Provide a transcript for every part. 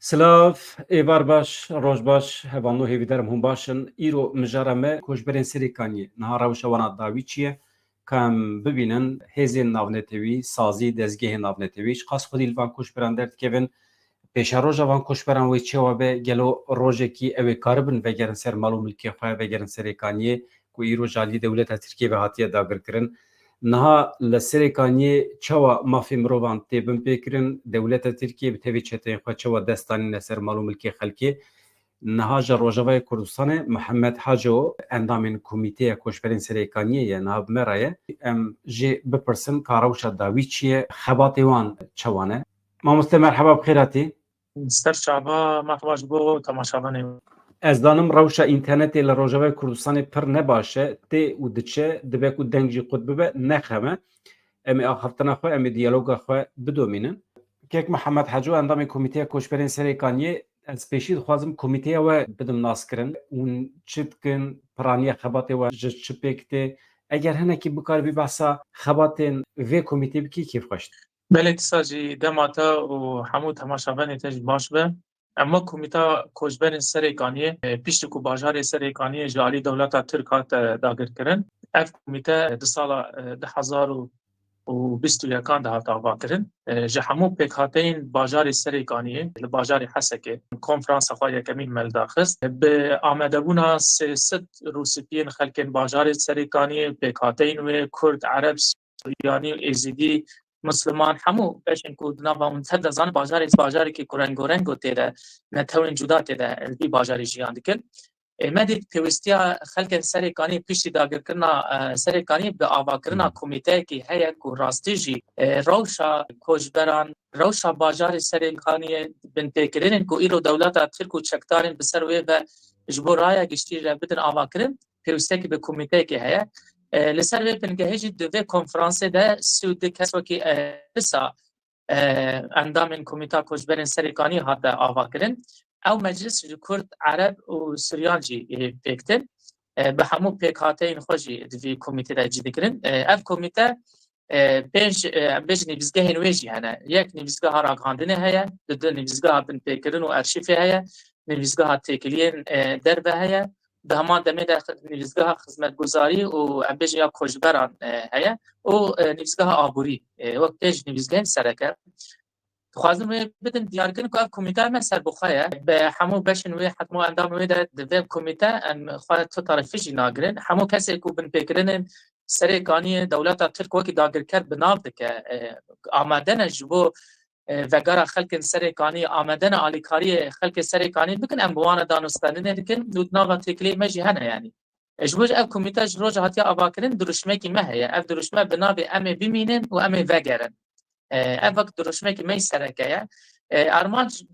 Silav, êvar baş, roj baş, hevalno hêvîderim hûn baş in. Îro mijara me koçberên Serêkaniyê niha rewşa wan a dawî çi ye? Ka em bibînin hêzên navnetewî, sazî, dezgehên navnetewî ji qas xwedî li van koçberan derdikevin. Pêşaroja van koçberan wê çawa be gelo rojekî ew ê karibin vegerin ser mal û milkê xwe, vegerin Serêkaniyê ku îro ji aliyê dewleta Tirkiye ve hatiye dagirkirin. Niha li Serêkaniyê çawa mafê mirovan tê bin pêkirin, dewleta Tirkiye bi tevê çeteyên xwe çawa dest danîne ser mal û milkê xelkê. Niha ji Rojavayê Kurdistanê Mihemed Haco endamên Komîteya Koçberên Serêkaniyê ye niha bi me re ye. Em jê bipirsin ka rewşa dawî çi ye, xebatê wan çawan e. Mamoste merheba bi xêr hatî. Serçava merhaba ji bo temaşavanê. Ez danim rewşa înternetê li Rojavayê Kurdistanê pir ne baş e, tê û diçe, dibe ku deng jî qut bibe nexeme. Em ê axaftina xwe, em ê diyaloga xwe bidomînin. Kek Mihemed Heco endamê Komîteya Koçberên Serêkaniyê, ez pêşî dixwazim komîteya we bidim naskirin û çi dikin, piraniya xebatê we ji çi pêk tê. Eger hinekî bikaribî behsa xebatên vê komîtê bikî kêfxweş. Belê dîsa jî dema te û hemû temaşavanê te jî baş be. Em Komîteya Koçberên Serêkaniyê piştî ku bajarê Serêkaniyê ji alî dewleta Tirk hate dagirkirin. Ev komîte di sala 2021 de hat avakirin. Ji hemû pêkhateyên bajarê Serêkaniyê li bajarê Hesekê konferansa xwe yekemîn melda xist. Bi amedebûna 300 rûspiyên xelkên bajarê Serêkaniyê, pêkhateyên wê Kurd, Ereb, Suryanî û Êzidî, Misliman hemû beşên ku di nava hûn her dezanin bajarekî ku rengorenk û tê de netewên cuda tê de vî bajarê jiyan dikin. Me dît pêwistiya xelkên Serêkaniyê piştî dagirkirina Serêkaniyê bi avakirina komîteyekî heye ku rastî jî rewşa koçberan, rewşa bajarê Serêkaniyê bin pêkirinin ku îro dewleta Tirk û çekdarên bi ser wê ve ji bo raya giştî re bidin avakirin, pêwistekî bi komîteyekî heye. Li ser vê pingehê jî di vê konferansê de sî û du kes wekî dîsa endamên Komîteya Koçberên Serêkaniyê hate avakirin. Ew meclis ji Kurd, Ereb û Suryan jî pêktin. Bi hemû pêkhateyên xwe jî di vî komîtê de cî dikirin. Ev komîte pênc bêjin nivîzgehên wê jî hene. Yek nivîzgeha ragihandinê heye, du nivîzgeha binpêkirin û erşîfê heye, nivîzgeha têkiliyên derve heye, bi heman demê de nivîzgeha xizmetguzarî û em bêjin ya koçberan heye û nivîzgeha aborî. Wek pênc nivîzgehên sereke. Dixwazim wê bidin diyarkirin ku ev komîte me serbixwe ye. Bi hemû beşên wê hetmo endamên wê de di vê komîte em xwe tu tarîfî jî nagirin. Hemû kesê ku binpêkirinên Serêkaniyê dewleta Tirk wekî dagirker bi nav dike. Amade ne ji bo vegera xelkên Serêkaniyê, amade ne alîkariyê xelkê Serêkaniyê bikin, em bi wan re danûstanînê dikin û di nava têkiliyê me jî hene yanî. Ji bo ev komîte ji roja hatiye avakirin duruşmekî me heye. Ev duruşme bi navê em ê bimînin û em ê vegerin. Ev vek duruşmekî me sereke ye.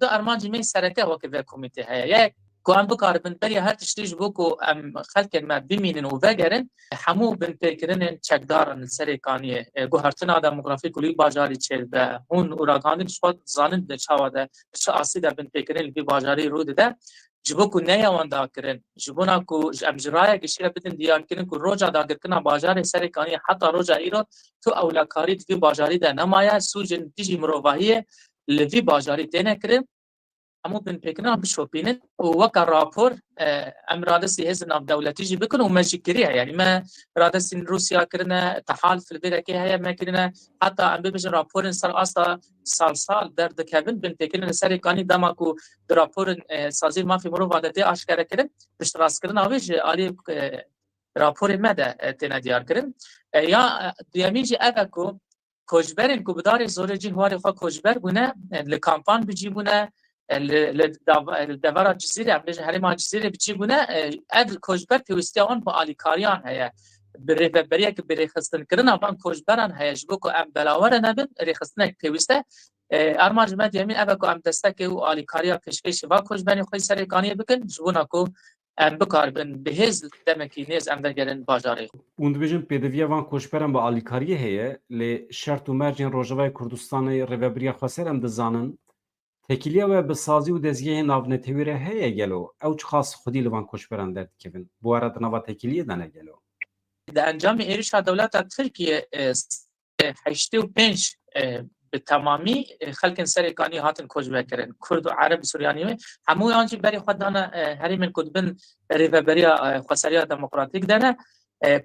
Du armancî me sereke wekî vê komîtê heye. Yek ku em bikaribin beriya her tiştî ji bo ku em xelkên me bimînin û vegerin, hemû binpêkirinên çekdaran li Serêkaniyê, guhertina demografîk û lî bajarî çê de hûn û ragihandin ji xwe dizanin di çawa de çi asî de binpêkirin li vî bajarî rû dide. Ji bo ku neya wan dakirin, ji bona ku em ji raya giştî re bidin diyarkirin ku roja dagirkirina bajarê Serêkaniyê heta roja îro tu ewlekarî di vî bajarî de nemaye, sûcên dijî mirovahiyê li vî bajarî têne kirin. Hemû binpêkirina bişopînin û weka rapor em radestî hêzên navdewletî jî bikin û me jî kiriye. Yani me radestîn Rûsya kirine, tehalf li vêrekê heye me kirine. Heta em bibêjin raporên ser asta sal derdikevin binpêkirin li Serêkaniyê dema ku di raporên sazî mafê mirova de tê aşkere kirin, piştrastkirina wê ji alî raporê me de têne diyarkirin. Ya duyemîn jî ev e ku koçberên ku bi darê zorê cî hwarê xwe koçber bûne, li kampan bicî bûne, li devera Cizîrê, em bêjin herêma Cizîrê bicî bûne, ev koçber pêwistiya wan bi alîkariyan heye. Bi rêveberiyekî bi rêxistinekirina van koçberan heye ji bo ku em belawere nebin, rêxistinek pêwîst e. Arman ji me diyemîn ev e ku em destekê û alîkariya pêşkêşî van koçberên xwe Serêkaniyê bikin, ji bona ku em bikaribin bi hêz demekî nêz em vegerin bajarê. Hûn dibêjin pêdiviya van koçberan bi alîkariyê heye, lê şert û mercên Rojavayê Kurdistanê rêveberiya xwe ser em dizanin, tekiliya we bi sazî û dezgehên navnetewî re heye gelo, ew çi xas xwedî li van koçberan derdikevin. Bu ara di nava tekiliyê de ne gelo. Di encamê êrişa dewleta Tirkiye 85 بتمامی خلکن سرکانی هاتن کجبه کرن کرد و عرب سوریانی همو آنچه بری خود دانه هریم کدبن ریوبریا خسریا دموکراتیک دانه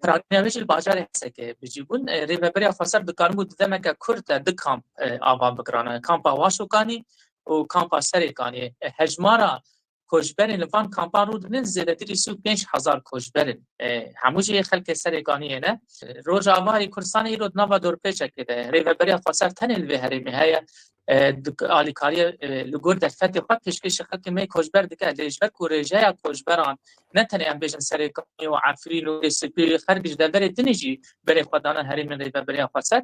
پرانیاویش الباجار هسته که بجیبون ریوبریا خسر دکان بود دمه که کرد دکام آبان بکرانه کامپا واشوکانی و کامپا سرکانی هجمارا کجبرین لفان کامپان رو دنن زیادتری 35,000 کجبرین هموجه خلک سرکانی نه روز آواری کردستان ایرود نوا دور پیچه کده ریوبریا خسر تنل به هرمی های آلیکاری لگور در فتح خود پیشکش خلک می کجبر دکه لیجبر کو ریجای کجبران نه تنی ام بیشن سرکانی و عفرین و سپیل خرگش در بری دنیجی بری خوددانان هرمی ریوبریا خسر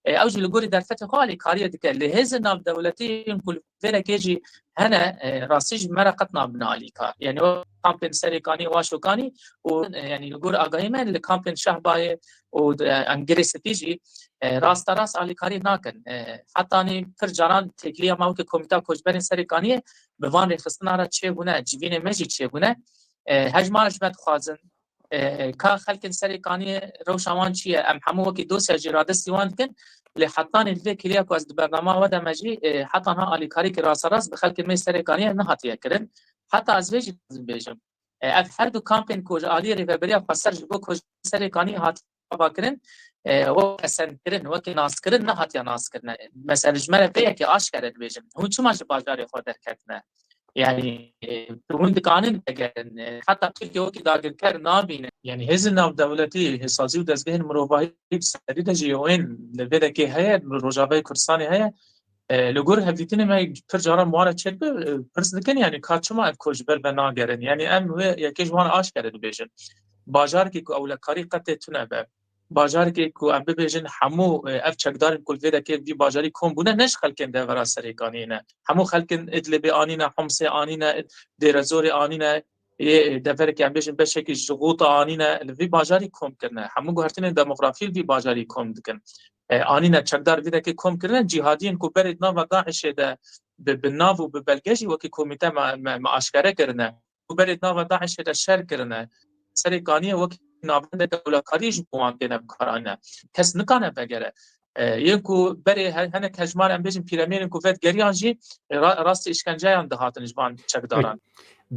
اوج لگوری در فتح خو آلیکاری دکه لحظ ناب دولتی کل فیلا کیجی هنا راسيج مرقتنا بنالي كار يعني كامبين سريكاني واشوكاني ويعني يقول اقايمه الكامبين شهباي وانجليزي تيجي راس راس على كاري ناكن حتى اني فرجران تكليه ماوك كوميتا كوجبرين سريكاني بوان رخصنا را تشي بونه جبين ماجي تشي بونه هجمارش بد خوازن کا خلک سرکانی روشاوان چیه ام همو کی دو سه جراده سیوان کن لحتان الفي كليا كواز برنامج ودا مجي حتى ها اليكاري كراس راس بخلك مي سركانيه نهاتيه كرن حتى ازويج بيجم اف هر دو كامبين كوج الي ريفبريا فسر جو كوج سركاني هات باكرن و اسن كرن و ناس كرن نهاتيه ناس كرن مثلا جمله بيه كي اشكر بيجم هو چما بازار خود كتنه يعني هند قانون تجارن حتى تركيا وكي داغر كر نابين يعني هز ناف دولتي حساسي ودزبهن مروباهي سريده جيوين لبدا كي هي روجابي كردستاني هي لګور هفدیتنه ما فرجاره مواره چرب پرس دکن يعني کاچما کوجبر بنا گرن يعني ام و یکیش وان آش کرد بیشن بازار کی کو اولکاری قطه تونه به بازار کی کو ام بیشن همو اف چقدار کل ودا کی دی بازاری کوم بونه نش خلکن ده ورا سریکانینه همو خلکن ادلب انینه حمص انینه درزور انینه دفر کی ام بیشن بشکی ضغوط انینه الوی بازاری کوم کرنه همو گهرتن دموگرافی دی بازاری کوم دکن آنینا چقدر ویده که کم کردن جهادیین کو برید ناو داعش ده بالناو و ببلگجی وکی کمیته معاشکره کردن کو برید ناو داعش ده شر کردن سرکانی وکی نابنده دولکاریش بوان کنه بکارانه کس نکانه بگره یکو بری هنه کجمار ام بیشن پیرامین کو فت گریان جی راست اشکنجه هم دهاتن جبان چقدران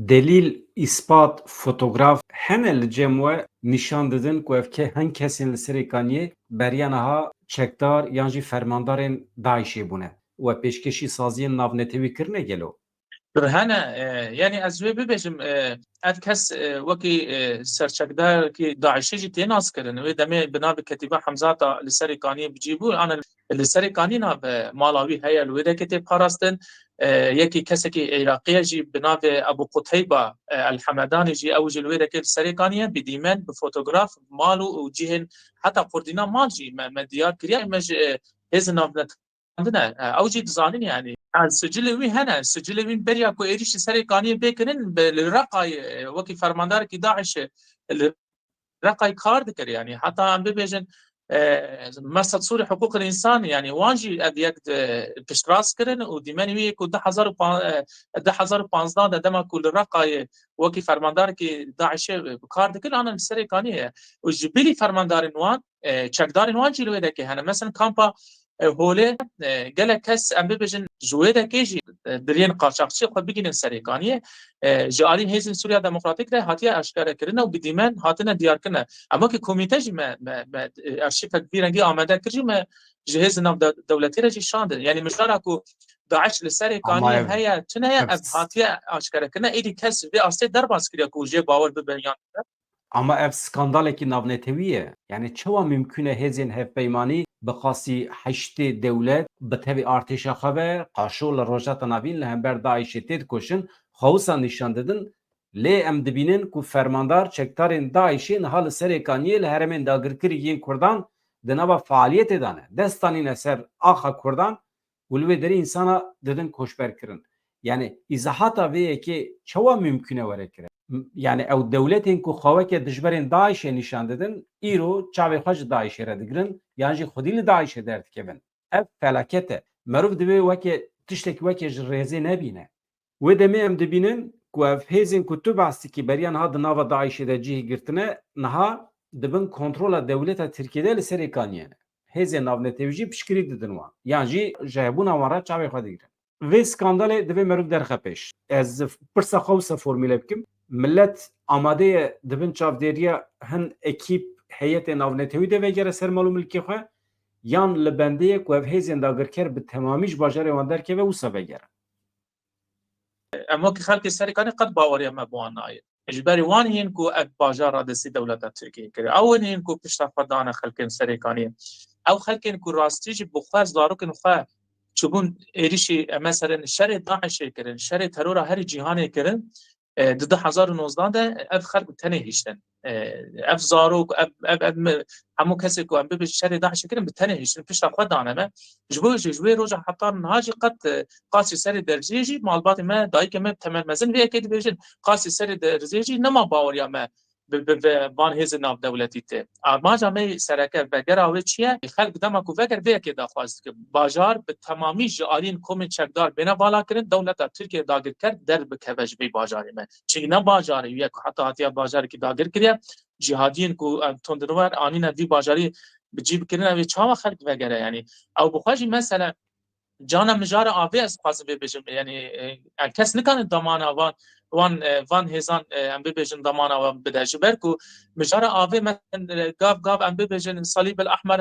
دلیل اثبات fotoğraf هنل جمع نشان دادن که افکه هن کسین سرکانیه بریانها چکدار یانجی فرماندارن داعشی بونه و پیشکشی سازی ناونتوی کرنه گلو برهانه يعني ازوي ببجم ادكس وكي سرچكدار كي داعشي جي تناس كرن ودمي بنا بكتيبه حمزات لسريكاني بجيبو انا لسريكاني نا مالاوي هي الودا كتب قراستن يكي كسكي عراقيه جي بنا ابو قتيبه الحمداني جي اوج الودا كتب سريكانيه بديمن بفوتوغراف مالو وجهن حتى قردنا مال جي مديار كريا مج هزنا عندنا اوجي دزانين يعني السجل وي هنا السجل وين بريا كو ايريش سريكانيه بكرن بالرقاي وكي فرماندار كي داعش الرقاي كارد كر يعني حتى عم بيجن مسد صوري حقوق الانسان يعني واجي ابيك بشراس كرن وديماني وي كو 1015 دما كل الرقاي وكي فرماندار كي داعش كارد كر انا السريكانيه وجبلي فرماندار نوان چقدار نوان جلوه دكه هنا مثلا كامبا هوله گله کس ام ببجن جوه ده کیجی درین قاچاقچی خو بگین سریکانیه جاری هیزن سوریا دموکراتیک ده هاتیه اشکار کرنه و بدیمن هاتنه دیار کنه اما که کمیته جی ما ارشیف کبیرنگی آماده کرجی ما جهاز ناو دولتی رجی شانده یعنی مشارا کو داعش لسریکانیه هيا تنه هاتیه اشکار کنه ایدی کس به استه درباس کړي کو جه باور به بیان اما اف skandaleki navneteviye yani çava mümküne hezin hevpeymani بخاصی هشت دولت به تبع ارتش خبر قاشول روجات نابین لهمبر داعش تید کوشن خوسا نشان دادن لی ام دبینن کو فرماندار چکتارین داعشین حال سرکانیه لهرمن داگرکری ین کردان دنابا فعالیت دانه دستانی نسر آخا کردان ولوی دری insana dedin koşber kirin yani izahata ve ki çava mümküne vere kirin yani ev devletin ku xaveke dijberin Daiş'e nişan dedin îro çavê xwe ji Daişê re digirin yan jî xwedî li Daişê derdikevin ev felakete merov divê weke tiştekî weke ji rêzê nebîne wê demê em dibînin ku ev hêzên ku tu behsîkî beriyan ha di nava Daişê de cihê girtine niha dibin kontrola dewleta Tirkiyeyê de li serê kaniyene hêzên navnetewî jî piştgirî didin wan yan jî ji hebûna wan re çavê xwe digrin. Vê skandalê divê meriv derxe pêş. Ez pirsa xwe wisa formûle bikim. Millet amade ye dibin çavdêriya hin ekîp heyetê navnetewî de vegere ser mal û milkê xwe yan li bendeyê ku ev hêzên dagirker bi temamî ji bajarê wan derkeve wisa vegere. Em wekî xelkê Serêkanî qet baweriya me bi wan nayê. Ji berî wan yên ku ev bajara destî dewleta Tirkiyeyê kiriye. Ew yên ku pişta xwe dane xelkên Serêkaniyê. Ew xelkên ku rastî jî bi xwe zarokên xwe çûbûn êrişî meselên şerê Daişê kirin, şerê terora herî cîhanê kirin. Di 2019 de ev xelk tenê hîştin. Ev zarok, ev hemû kesê ku em bibe şerê Daişê kirin bi tenê hîştin pişta xwe dane me. Ji bo ji wê roja heta niha jî qet qasî serê derziyê jî malbatê me dayîkê me temel mezin vê yekê dibêjin qasî serê derziyê jî nema baweriya me bi van hêzên navdewletî tê. Armanca me sereke vegera wê çi ye? Xelk dema ku veger vê yekê daxwaz dike. Bajar bi temamî ji aliyên komên çekdar bêne vala kirin dewleta Tirkiye dagirker derbikeve ji vê bajarê me. Çî ne bajarê wê ku heta hatiye bajarekî dagir kiriye cihadiyên ku tondinwer anîne vî bajarî bi cî bikirin ev ê çawa xelk vegere yani. Ew bi xwe jî mesela cana mijara avê ez dixwazim bêbêjim yani kes nikane damana van hêzan em bibêjin damana wan bide ji ber ku mijara avê me gav em bibêjin Salîb el Ehmer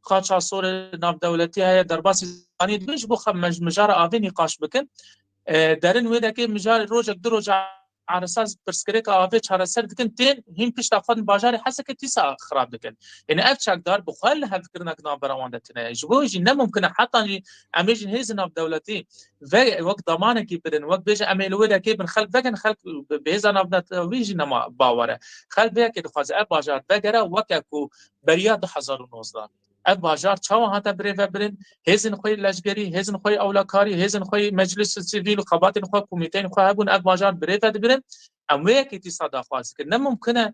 qaça sorê navdewletî heye derbasî zanî dibin ji bo xwe mijara avê nîqaş bikin derin wê dekê mijara rojek du roja عرساز پرسکرێک avê çareser dikin tên hîn pişta xwe bajarê hesekê tîsa xirab dikin. Yani ev çekdar bi xwe li hevkirinek navbera wan de tune. Ji bo jî nemumkin e heta jî em ê jî hêzên navdewletî ve wek damanekî birin wek bêje em ê li wê de kê bin xelk vegin xelk bi hêza navdewletî jî nema bawer e. Xelk vê yekê dixwaze ev bajar vegere weke ku beriya 2019 ev bajar çawa hate birêve birin hêzên xwe leşgerî, hêzên xwe ewlekarî, hêzên xwe meclis sivîl û xebatên xwe komîteyên xwe hebûn ev bajar birêve dibirin em wê yekê tîsa daxwaz dikin. Nemumkin e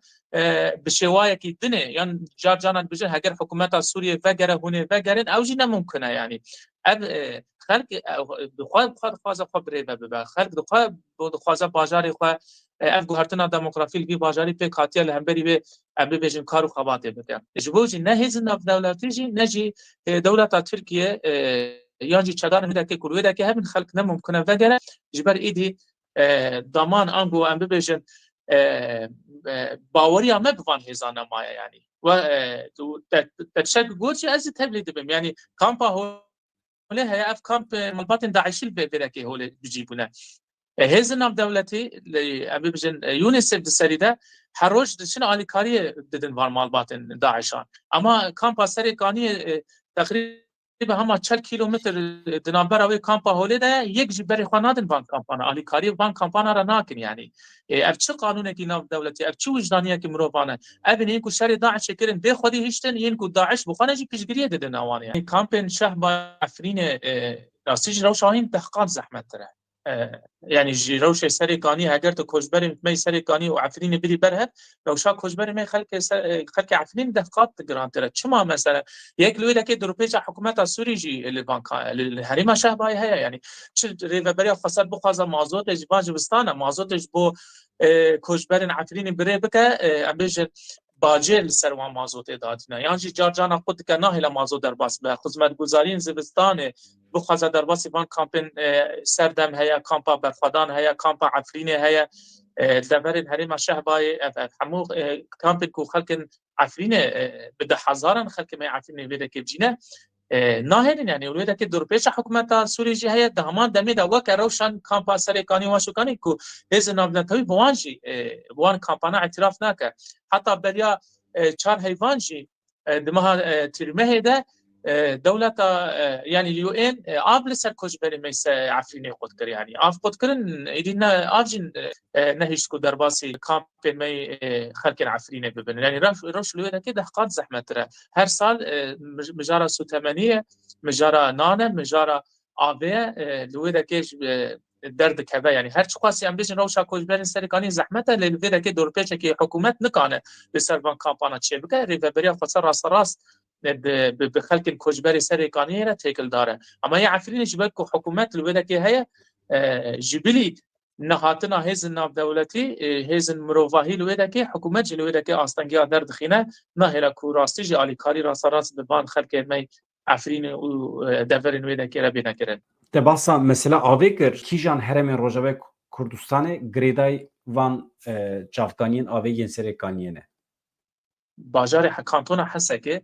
bi şêwayekî dinê yan car canan bijin heger hikûmeta Sûriyê vegere hûnê vegerin ew jî nemumkin e yani. Ev xelk bi xwe dixwaze xwe birêve bibe. Xelk dixwaze bajarê xwe ev guhertina demografî vî bajarî pêk hatiye li hemberî wê em bibêjin kar û xebatê bike. Ji bo jî ne hêzin navdewletî jî ne jî dewleta Tirkiye yan jî çedarin hêdekê ku wê dekê hebin xelk nemumkin e vegere ji ber êdî daman ango em bibêjin baweriya me bi van hêzan nemaye yani. Te çek goçî ez jî tevlî dibim yani kampa holê heye ev kamp malbatên Daişî li vê dekê holê bicîbûne. Hêzên navdewletî em bibêjin UNICEF di serî de her roj diçin alîkariyê didin van malbatên Daişan. Ama kampa Serêkaniyê teqrîben hema 40 kilometr di navbera wê kampa holê de yek ji berê xwe nadin van kampana alîkariyê van kampana re nakin yani. Ev çi qanûnekî navdewletî ev çi wijdaniyekî mirovan e evên yên ku şerê Daişê kirin bê xwedî hiştin yên ku Daeş bi xwe ne jî piştgiriyê didin ewan yani. Kampên Şehba Efrînê rastî ji rewşa hîn dehqan zehmettir e. Yani ji rewşê Serêkanî heger tu koçberên me Serêkanî û Efrînê birî berhev rewşa koçberê me xelkê Efrîn dehqat digirantir e. Çima mesela yek li wê dekê di rûpêça hikûmeta Sûrî jî li herêma Şehbayê heye yani çi rêveberiya xweser bixwaze mazotê ji van jibistan e mazotê ji bo koçberên Efrînê birê bike em bêjin bacê li ser wan mazotê datîne yan jî car cana xwe dike nahêle mazot derbas be xizmetguzariyên zivistanê bixwaze derbasî van kampên serdem heye kampa berxwedan heye kampa Efrînê heye deverên herêma Şehbayê ev hemû kampên ku xelkên Efrînê bi de hezaran xelkê me Efrînê vê dekê bicîne nahêlin yani wê dekê di rûpêça hikûmeta Sûrî jî heye di heman demê de weke rewşan kampa Serêkanî wan şûkanî ku hêzên navdewletî bi wan jî bi wan kampana etiraf nake heta beriya çar heyvan jî di meha tîrmehê de dewleta yani UN av li ser koçberê me Efrînê xwe dikir yani av xwe dikirin êdî ne av jî nehîşt ku derbasî kampên me xelkên Efrînê bibin yani rewş li wê dekê dehqan zehmettir e her sal mijara sûtemeniyê mijara nan e mijara avê li wê dekê derdikeve yani her çi qasî em bêjin rewşa koçberên Serêkanî zehmet e lê li vê dekê di rûpêçekî hikûmet nikane li ser van kampana çê bike rêveberiya xwe rasterast bi xelkên koçberê Serêkaniyê re têkildar e. Ama ya Efrînê ji ber ku hikûmet li wê dekê heye ji bilî نهاتنا هیزن ناف دولتی هیزن مروفاهی لویدکی حکومت جلویدکی آستانگی درد خینه نهیلا کو راستی جی آلیکاری راسا راست ببان خلق می عفرین و دفرین ویدکی را بینه کرن. Te basa mesela avê kir kîjan heremên Rojava Kurdistanê girêdayî van çavkaniyên avê yên serêkaniyê ne. باجار کانتونا حسکه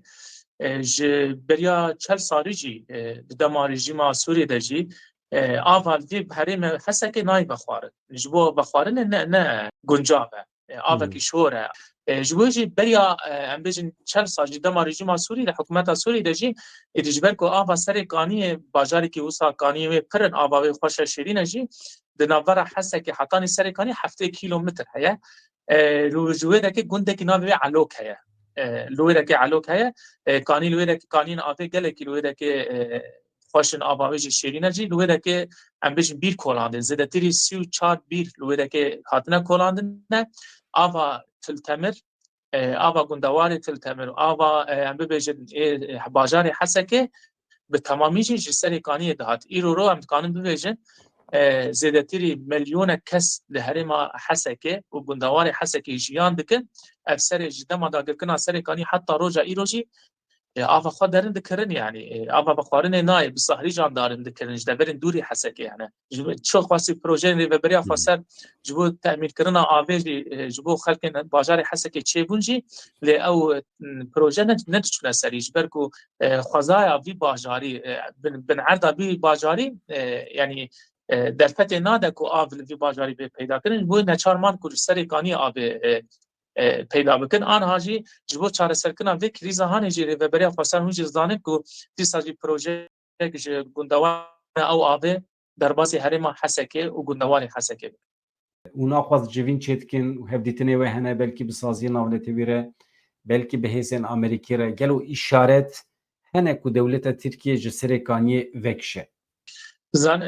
ج بریا چل سالی جی دما رژیما سوریه ده جی آوال وی هرم حسکه نای بخوارن جبو بخوارن نه گنجابه آوا کی شوره جبو جی بریا ام بجن چل سالی دما رژیما سوریه ده حکومت سوریه ده جی ادجبر کو آوا سر قانی باجاری کی وسا قانی و پرن آوا و خوش شیرین جی د ناور حسکه حتانی سر قانی 7 کیلومتر هيا لوجوه ده که گنده کی ناوی علوک هيا لویره که علوک هيا قانی لویره که قانین آفه گله کی لویره که خوشن آباویج شیرینه جی لویره که ام بجن بیر کولاندن زده تری 34 بیر لویره که هاتنه کولاندن نه آوا تلتمر آوا گندواری تلتمر آوا ام بجن باجار حسکه به تمامی جی سری قانی دهات ایرو رو ام قانون بجن زیادتری میلیون کس لهرما حسکه و گندوار حسکه جیان دکن افسر جدما داگر کنا سر کانی حتی روجا ایروجی آفا خود دارن دکرن یعنی آفا بخارن نای بسحری جان دارن دکرن جدبرن دوری حسکه یعنی چه خاصی پروژه ری بریا فسر جبو تعمیر کردن آویج جبو خلق بازار حسکه چه بونجی ل او پروژه نه چونه سریج برکو خزای وی بازاری بن عرض بی بازاری یعنی در فتح ناده کو آول وی باجاری به پیدا کنن بو نچارمان کو سری کانی آب پیدا بکن آن هاجی جبو چاره سرکنا وی کریزا هانی جری و بریا فسر هوج زانه کو تی ساجی پروژه که گندوان او آب در بازی هرما حسکه و گندوان حسکه û naxwaz civîn çêdikin û hevdîtinê we hene belkî bi saziyên navnetewî re belkî bi hêzên Amerîkî re gelo îşaret hene ku dewleta Tirkiye ji serê kaniyê vekişe. زن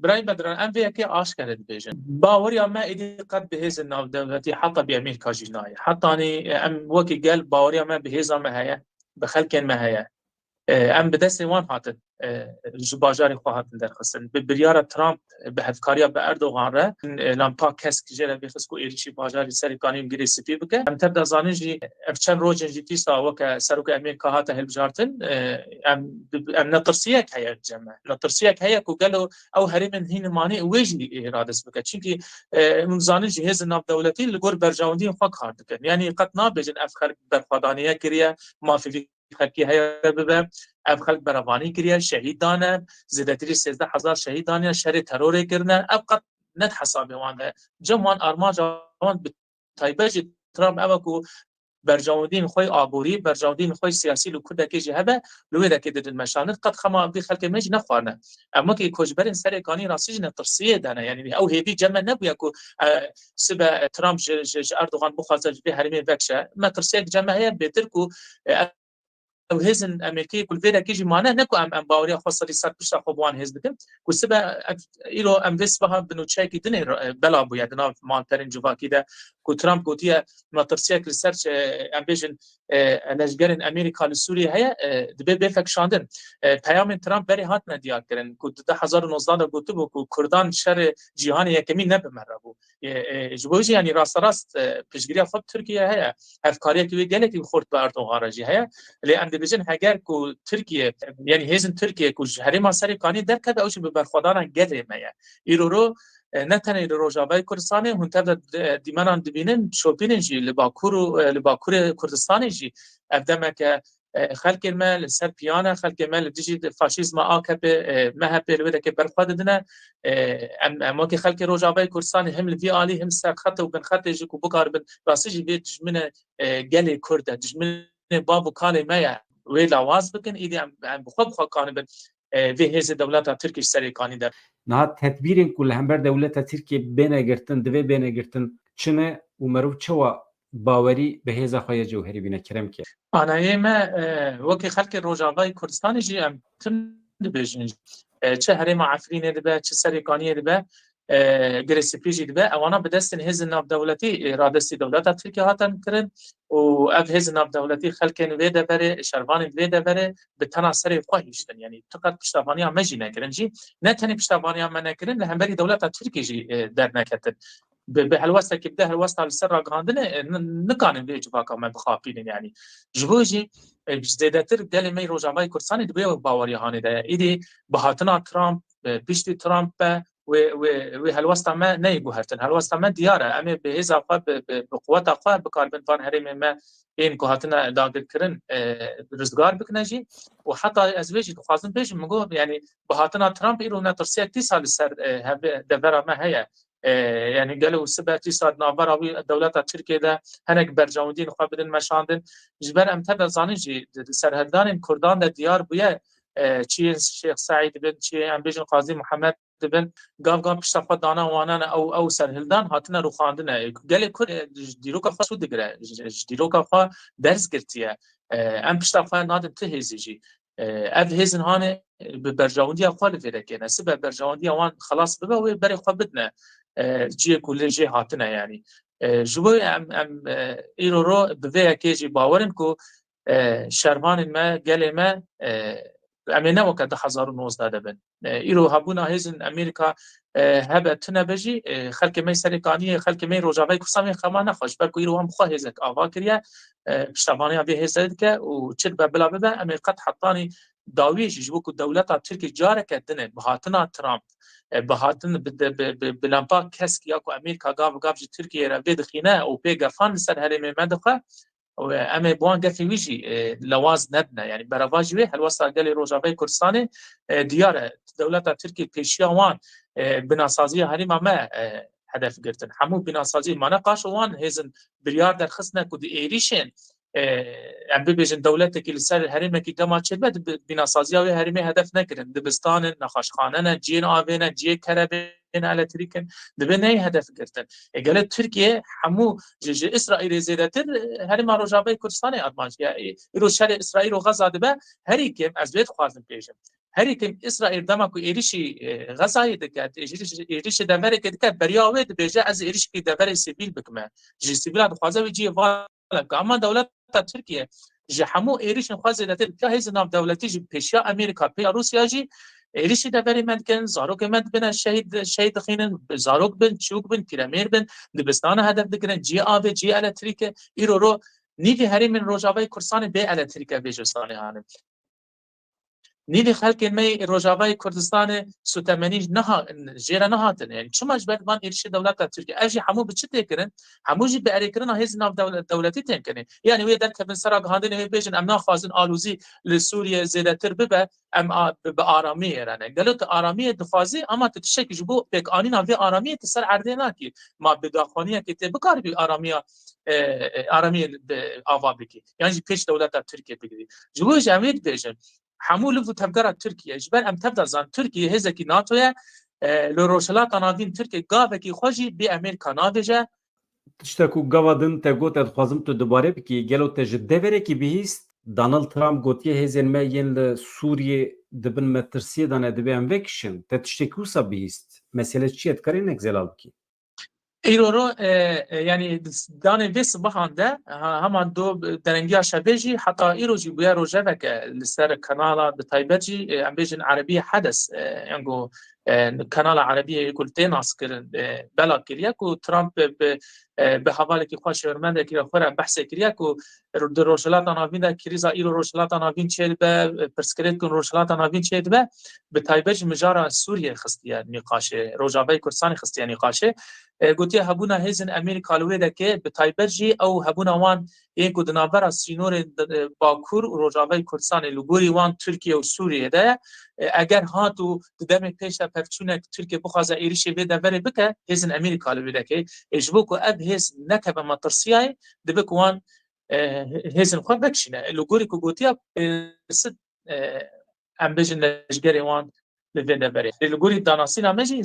برای بدران ام وی که آشکار دبیجن باوری اما ایدی قد به هیز ناو دولتی حتی به امریکا جنای حتی ام وکی گل باوری اما به هیز ما هيا بخلکن ما هيا ام به دست وان هاتن جو باجاری خواهاتن درخستن به بریار ترامپ به هفکاریا به اردوغان را لامپا کس که جره بخص کو ایریشی باجاری سری قانون گیری سپی بکه ام تر دزانه جی افچن روجن جی تیسا وکا سروک امریکا هاتا هل بجارتن ام نطرسیه که هیا جمع نطرسیه که هیا کو گلو او هرمن هین مانی ویجی ارادس بکه چونکی من زانه جی هز ناف دولتی لگور برجاوندی خو کار دکن یعنی قد نابجن افخر برخوادانیه کریه مافی خلکی هیا ببه اب خلق برابانی کریه شهید دانه زیادتری 13000 شهید دانه شر ترور کرنه اب قد نت حساب وانه جمعان ارماج وان تایبج ترامپ اوکو برجاودین خوی آبوری برجاودین خوی سیاسی لکوده که جهبه لوی دکی ددن مشانت قد خما بی خلق مج نخوانه اما که کوجبرین سر کانی راسیج نترسیه دانه یعنی او هیدی جمع نبویا کو سبا ترامپ اردوغان بخوازج به هرمی وکشه ما ترسیه جمع هي بهتر کو او هزن امریکایی کل ویرا کیجی مانه نکو ام باوری خاصی سر پشت خوبان هز بکن کوسبه ایرو ام وسبها بنوچای کی دنه بلا بو یادنا مالترین جواکی ده کو ترامپ گوتیه ماترسیا ریسرچ ام بیژن لجگرن امریکا لسوریه هيا دبه بفکشاندن پیام ترامپ بری هات ندیار کرن کو 2019 گوتو بو کو کردان شر جهان یکمی نه بمربو جوجی یعنی راست راست پیشگیری خود ترکیه هيا افکاری کی گله کی خورد به اردوغان راجی هيا لأن بيجن هجر كو تركيا يعني هزن تركيا كو هرما سري كاني در كده اوش ببرخدان قدر ما يرورو نتنه روجاوی کردستان هم تبد دیمانان دبینن شوپینن جی لباکور کردستان جی افدم که خلق المال سر پیانه خلق المال دیجی فاشیسم آکپ مهپ لوده که برخواد دنه اما که خلق روجاوی کردستان هم لوی عالی هم سر خط و بن خط جی کو بکار بن راستی جی بیت جمن گلی کرد جمن بابو کالی مایا وی لواز بکن ایدی ام بخوب کانی بن وی هز دولت ترکیش سری کانی در Nihat tedbirên ku li hember dewleta Tirkiye bêne girtin divê bêne girtin çine û merû çawa bawerî bi hêza xwe ya cewherî bîne keremke. Anayê me wekî xelkê Rojavayê Kurdistanê jî em tim dibêjin çi herêma Efrînê dibe çi Serêkaniyê dibe گرسپی جی دبه اوانا به دست هز ناف دولتی رادستی دولت ترکیه هاتن کرن و اف هز ناف دولتی خلکن وی دبره شربان وی دبره به تناصر خواهیشتن یعنی فقط پشتوانی هم مجی نکرن جی نه تنی پشتوانی هم نکرن لهمبری دولت ترکیه جی در نکتن به هالوسط که بده هالوسط على السر قاندن نكان بيجي باكا ما بخافين يعني جبوجي زيادتر قال مي روجاماي كرساني دبي باوري هاني ده ايدي بهاتنا ترامب بيشتي ترامب و هالوسط ما نيجو هرتن هالوسط ما دياره امي بهذا بقوات اقوى بكاربن فان هرم ما این که هاتنا داگر کرن رزگار بکنجی و حتی از ویجی خواستن پیش مگو یعنی به هاتنا ترامپ ایرو نترسیه 30 سال سر دبر ما هيا يعني قالوا سبع تسعة نافر دولة تركيا ده هناك برجاودين خابدين مشاندن جبر امتدى زانجي سرهدان كردان ده ديار بويا چی شیخ سعید بن چی امبیجن قاضی محمد بن گاو پشتفا دانا وانا او سرهلدان هاتنا رو خواندنه گله کل دیروکا خوا سود دگره دیروکا خوا درس گرتیه ام پشتفا نادم تهزیجی اف هزن هانه برجاودی خال فيدا كنا سبب برجاودی وان خلاص ببا وبري خبدنا جي كل جي هاتنا يعني جبو ام ايرو رو بفيا كيجي باورن كو شرمان ما قال ما امينه وقت 2019 دبن ايرو هابونا هيزن امريكا هبه تنبجي خلك مي سرقانيه خلك مي روجاوي كسامي خمانه خوش بركو ايرو هم خو هيزك اوا كريا بشتبانيا به هيزدك وتشد بلا بلا امريكا حطاني داويش جبوك الدولة تركي جارك الدنيا بهاتنا ترامب بهاتن بلامبا كسك ياكو امريكا قاب تركيا رافيد خينا وبيغا فان سر هرمي مدخه اما بوان قفي ويجي لواز نبنا يعني برافاجي وي هالوسط قال روجافي كردستاني ديار دولة تركيا بيشيا وان بناسازية هريما ما هدف قرتن حمو بناسازية ما نقاش وان هيزن بريار در خصنا كود ايريشن ام ببیجن دولتك اللي سر الهرمه كي دما تشبد بناسازية وي هرمي هدف نكرن دبستان نخاشخانه جين آبينا جي كربين على تركن دبن اي هدف قرتن قالت تركيا حمو جي اسرائيل زيادتر هرما روجابي كردستان ادماج يعني يرو شر اسرائيل وغزه دبا هريكم از بيت خوازم بيجم هريكم اسرائيل دماكو ايريشي غزه دكات ايريشي دمر كدك برياوي دبيجا از ايريش كي دبر سيفيل بكما جي سيفيل خوازه جي اما دولت تركيا جي حمو ايريش خوازه دتر كهز ناف دولتي جي بيشا امريكا بي روسيا جي ايريش دبر مدكن زاروك مد بن شهيد خينن زاروك بن چوك بن كيرامير بن دبستان هدف دكن جي آب جي الكتريك ايرو نيفي هري من روجابي كردستان بي الكتريك بيجستاني هانم نيدي خلق مي روجاوي كردستان سوتمني نها جيرا نهاتن يعني شما جبت بان إيرش دولة تركيا أجي حمو بتشتى كرن حمو جي بأريكرنا هيز ناف دولتي تنكني يعني ويا درك من سرق هذين هي بيجن أمنا خازن آلوزي لسوريا زيادة ترببة أم بآرامية يعني قالت آرامية دخازي أما تتشك جبو بك آنينا في آرامية تسر عرديناكي ما بداخانية كتير بكار بآرامية آرامية آوابكي يعني بيش دولة تركيا بيجي جبو جامد بيجن حمول في تفكير تركيا جبال ام تبدا زان تركيا هزكي ناتويا لروشلات نافين تركيا قابكي خوجي بامريكا نافجا تشتكو قوادن تقوت ادخوازم تو دوباره بكي قالو تجدبره كي بيست دونالد ترامب قوتيه هزين ما ين سوريا دبن مترسيه دانا دبي ام فيكشن تشتكو سبيست مسألة شيء تكرينك زلالكي ايرورو يعني داني في صباحان ده همان دو درنجيا شبيجي حتى ايروجي بيا روجافك لسر كنالا بتايبجي ام بيجن عربيه حدث يعني كنال عربيه يقول تناس كرن بلا كرياكو ترامب بحوالي كي خوش ورمنده كي خورا بحث كرياكو روشلات نافين كريزا ايرو روشلات نافين تشيل با برسكريت كون روشلات نافين تشيل با بتايبج مجارا سوريا خستيا نقاش روجافي كردستان خستيا نقاش قلت هبونا هزن امريكا لويدا كي بتايبجي او هبونا وان يكو دنابرا سينور باكور روجافي كردستان لغوري وان تركيا وسوريا ده اگر هاتو دم پیشا پفچونک ترکیه بخوازه ایریش ویدا وری بکه هزن امریکا لویدا که اجبوکو اب هز نکبه مطرسیای دبکو وان هزن خو بکشینه لغوری کو گوتیا ست ام بجن نجگری وان لویدا وری لغوری داناسینا مجی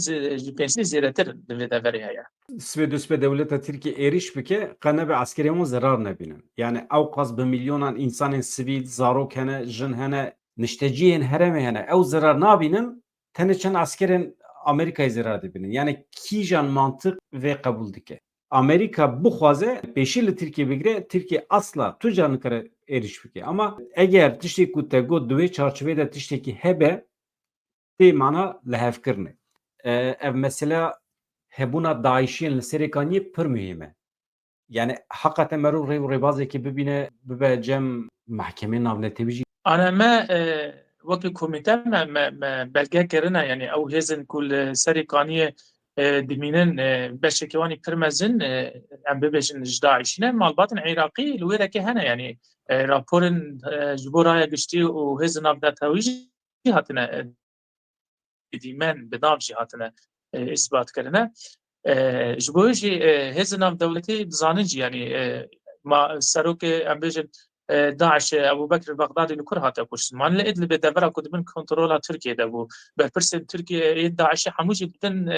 پنسلی زیرتر لویدا وری هيا سويد دولة تركيا إيريش بك قنابة عسكرية زرار نبينا يعني أوقظ بمليون إنسان سيفيل زاروك هنا جن هنا نشتجين هرمي هنا أو زرار نابينن تنشن عسكرين Amerika'yı zira dibinin. Yani kîjan mantık ve kabul dike. Amerika bu xwaze peşî li Tirkiye bigire, Tirkiye asla tu can nikare êriş bike. Ama eğer tiştê ku te got di wê çarçovê de tiştekî hebe tê mana lihevkirinê. Ev mesela hebûna Daişiyên li Serê Kaniyê pir mühim e. Yani hakikaten merû rêv û rêbazekî bibîne bibe cem mahkemeyên navnetewî jî أنا ما وەکی کۆمیته me belge kirine yani ew hêzin ku li Serê Kaniyê dimînin beşekî wanî pir mezin em bibêjin ji Daişî ne malbatên Iraqî li wê rekê hene yani raporên ji bo raya giştî û hêzin navnetewî jî hatine dîmen bi nav jî hatine isbat kirine ji bo jî hêzin navdewletî dizanin jî yani serokê em bêjin داعش ابو بكر البغدادي لكره هاتا كوشن مان لادلب دبرا كود من كنترولا تركيا دبو برسن تركيا داعش حموجي بدن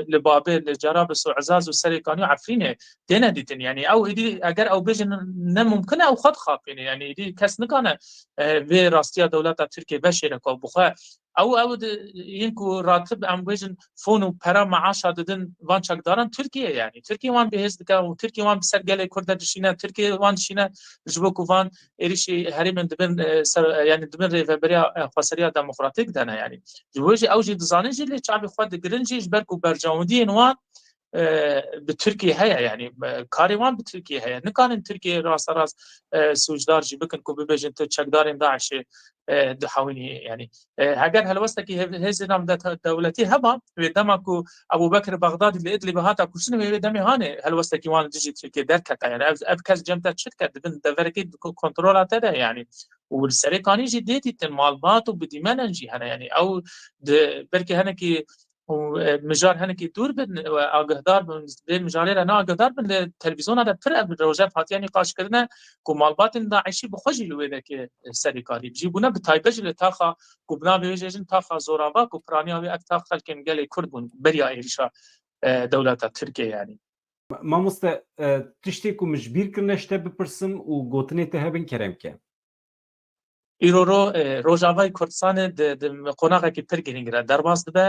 لبابل لجرابس وعزاز وسريكاني عفرينه دينا ديتن يعني او هدي اگر او بيجن نه ممكن او خد خافين يعني دي كاس نكانه في راستيا دولة تركيا بشيره كو بخا او ينكو راتب ام بيجن فونو برا معاش ددن وان چقدارن تركيا يعني تركيا وان بهز دكا وتركيا وان بسرگل كرد دشينه تركيا وان شينه جبوكو وان إيريشي هريمن دبن يعني دبن ريفبريا خسريا ديمقراطيك دنا يعني جوجي أوجي دزانجي اللي شعبي خد جرنجي جبركو برجاودين وان بتركيا هيا يعني كاريوان بتركيا هيا نكان تركيا راس راس سوجدار جي بكن كو ببجن تشقدارين داعش دحاوني يعني هاجر هلوستكي هزي نام دولتي هبا دمكو ابو بكر بغدادي اللي ادلي بهاتا كوسن دمي هاني هلوستكي وان ديجي تركيا دركتا يعني ابكز جمتا شركه دبن دفركي كنترولات يعني والسريكاني جي ديتي المالبات وبديمانجي هنا يعني او بركي هنكي ومجار هنكي دور بن آگهدار بن مجاری را نه آگهدار بن تلویزیون را پر روزه فاتیه نقاش کردن که مالبات داعشی بخوجی لویده که سریکاری بجی بونه به تایبج لتاخا که بنا بیجن تاخا زوراوا که پرانی هاوی اکتاخ خلکن گلی کرد بون بریا ایرشا دولت ترکیه yani. Mamoste tiştê ku mij bîr kirine ji te bipirsim û gotinê te hebin keremke. ایرو روجاوای کردستان د قوناغکی پر گرینگ را درباز دبه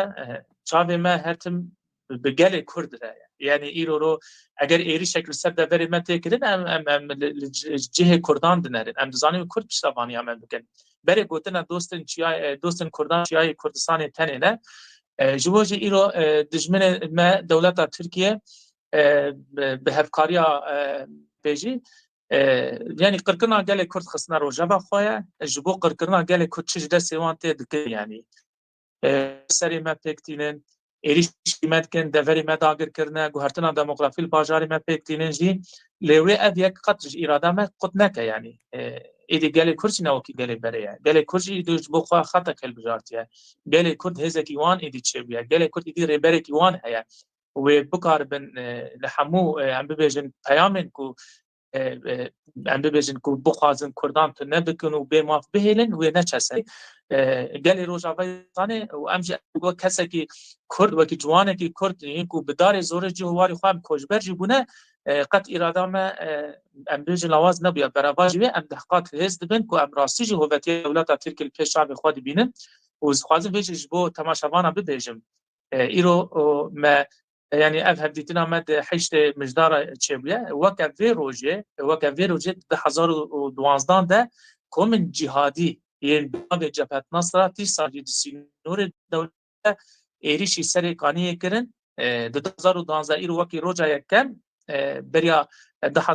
چاوی ما هرتم بگل کرد را yani ایرو اگر ایری شکل سر دبری ما تکردن ام جه کردان دنرن ام دزانیم کرد پشتوانی هم بکن بری گوتنا دوستن کردان چیای کردستان تنه نه جوجی ایرو دجمن ما دولت ترکیه به هفکاریا بیجی يعني قرقنا قال كرد خصنا روجا خويا جبو قرقنا قال كرد شجده سيوان تدك يعني سري ما بيكتينن إيريش ما كان دفري ما داغر كرنا جوهرتنا ديموغرافي الباجاري ما بيكتينن جي لوي أبيك قطج إرادة ما قطناك يعني إيدي قال كرد ناوكي قال بريا قال كرد يدو جبو خوا خطك البجارتيا قال كرد هزك يوان إيدي تشبيا قال كرد إيدي ريبرك يوان هيا وبكار بن لحمو عم ببيجن بيامن كو ام ببیجن کو بخوازن کردان تو نبکن و بماف بهلن و نچسه گلی روجاوی زانه و امجا گو کسی که کرد و که جوانه که کرد این کو بدار زور جواری خوام کوجبر جبونه قط اراده ما ام ببیجن لواز نبیا براواج و ام دحقات هست بن کو ام راستی جهوتی دولت ترکیه پیش شعب خود بینن و خوازن بیجن جبو تماشاوانا ببیجم ایرو ما يعني أذهب ديتنا مد حشت مجدار تشبيه وكفيروجي ده 2012 ده كومن جهادي يعني باب جبهة نصرة تساعد سينور الدولة إيريشي سري قانية كرن ده 2012 إيرو وكي روجا يكم بريا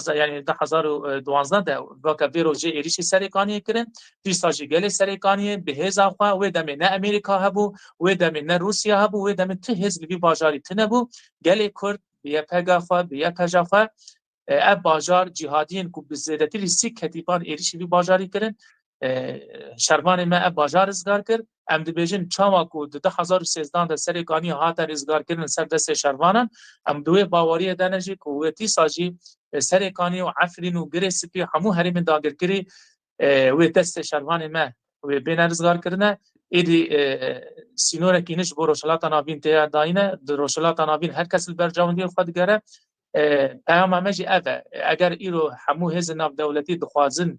يعني 2012 ده وكفيروجي إيريشي سري قانية كرن تساعد جل سري قانية بهذا خوا ودمنا أمريكا هبو ودمنا روسيا هبو ودمنا تهز لبي باجاري تنبو گلی کرد بیا پگافا بیا پجافا اب باجار جهادیین کو بزیدتی سی کتیبان ایریشی بی باجاری کرن شرمان ما اب باجار ازگار کرد ام دبیجن چاما کو 2013 ده سری گانی هات ازگار کردن سر دست شروانن ام دوی باوری دانجی کو تی ساجی سری گانی و عفرین و گریسپی همو هریم داگر کری و دست شروان ما و بین ازگار کردن ایدی سینور کینش بو روشلات نابین تیا داینه در روشلات نابین هر کس برجاوندی خود گره پیام همجی اوه اگر ایرو همو هز ناف دولتی دخوازن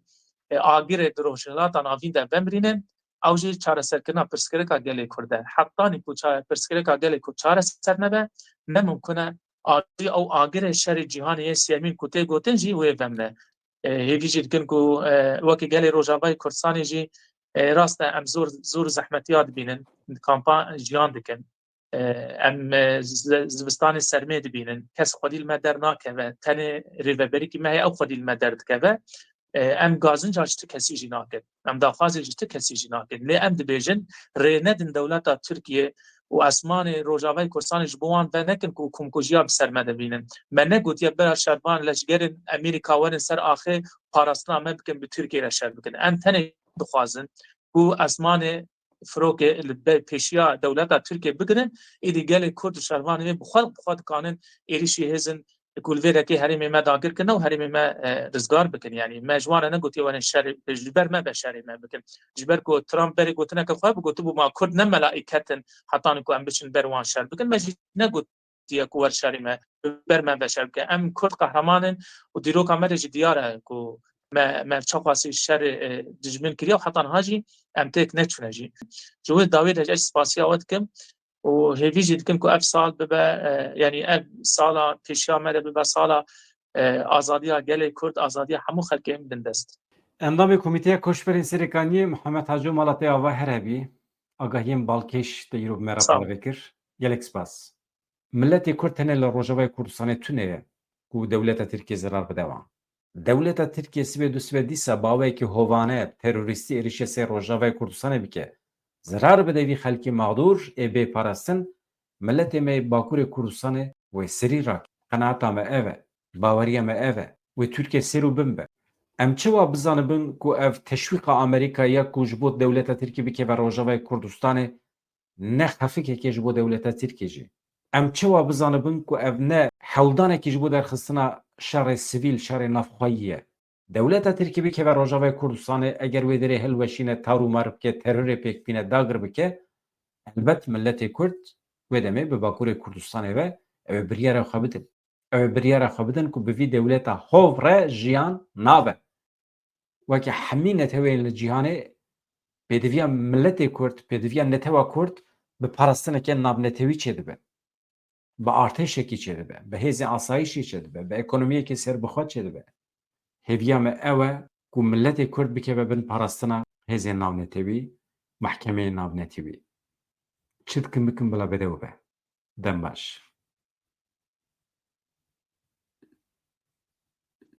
آگیر در روشلات نابین ده بمرینن او جی چارەسەرکردنا پرسکرێکا gelê Kurd e hextanî ku pirsgirêka gelê Kurd çareser nebe ne mumkin e ajî ew agirê şerê cîhanê yê sêmîn ku tê gotin jî wê vemne hêvî jî dikin ku wekî gelê Rojavayê Kurdistanê jî rast e em zor zehmetiya dibînin kampa jiyan dikin em zivistanê sermê dibînin kes xwedî li me dernakeve tenê rêveberîkî me heye ew xwedî li me derdikeve em gazinca ji ti kesî jî nakin em daxwazê ji ti kesî jî nakin lê em dibêjin rê nedin dewleta Tirkiye û esmanê Rojavayê Kurdistanê ji bo wan ve nekin ku komkujiya bi ser me dibînin me negotiye bera şervan leşgerên Amerîka werin ser axê parastina me bikin bi Tirkiye re şer bikin em tenê dixwazin ku esmanê firokê li pêşiya dewleta Tirkiye bigirin êdî gelê Kurd û şervanê wê bixwe dikanin êrişî hêzin kulverekî herêmê me dagir kirin û herêmê me rizgar bikin yani me ji wan re negotiye werin şerê ji ber me ve şerê me bikin ji ber ku Trump berê gotineke xwe bigotibû ma Kurd ne melâîketin hetanî ku em biçin ber wan şer bikin me jî negotiye ku wer şerê me ber me ve şer bikin em Kurd qehremanin û dîroka me de jî diyar e ku me çaxwasî şerê dijmin kiriye û hetan ha jî em têk neçûne jî ji wê dawê de ez spasiya we dikim û hêvî jî dikim ku ev sal bibe yani ev sala pêşiya me de bibe sala azadiya gelê Kurd azadiya hemû xelkê bin dest. Endamê Komîteya Koçberên Serêkaniyê Mihemed Hacı Malatya Ava her hebî agahiyên balkêş de îro me re parve kir. Gelek spas. Milletê Kurd tenê li Rojavayê Kurdistanê tune ye ku dewleta Tirkiye zarar bide wan. Dewleta Tirkiye sibê du sibê dîsa bawekî hovane terorîstî êrişê sê Rojavayê Kurdistanê bike. Zarar bide vî xelkê mağdur ê bêparastin milletê me yê Bakurê Kurdistanê wê serî rak. Qenaeta me ev e. Baweriya me ev e. Wê Tirkiye sêr û bin be. Em çawa bizanibin ku ev teşwîqa Amerîkaya ku ji bo dewleta Tirkiye bike ve Rojavayê Kurdistanê ne xefikekê ji bo dewleta Tirkiye jî. Em çawa bizanibin ku ev ne hewldanekî ji bo derxistina şerê sivîl şerê navxwayî ye. Dewleta Tirkiye bike ve Rojavayê Kurdistanê eger wê derê hilweşîne tar û mar bike terorê pêk bîne dagir bike elbet milletê Kurd wê demê bi Bakurê Kurdistanê ve ew ê biryara xwe bidin. Ew ê biryara xwe bidin ku bi vî dewleta hov re jiyan nabe. Wekî hemî netewên li cîhanê pêdiviya milletê Kurd, pêdiviya netewa Kurd bi parastineke navnetewî çêdibe. Bi artêşekî çêdibe, bi hêzên asayişî çêdibe, bi ekonomiyekê serbixwe çêdibe. Hêviya me ew e ku milletê Kurd bikeve bin parastina hêzên navnetewî, mehkemeyên navnetewî. Çi dikin bikin bila bêdew be. Dem baş.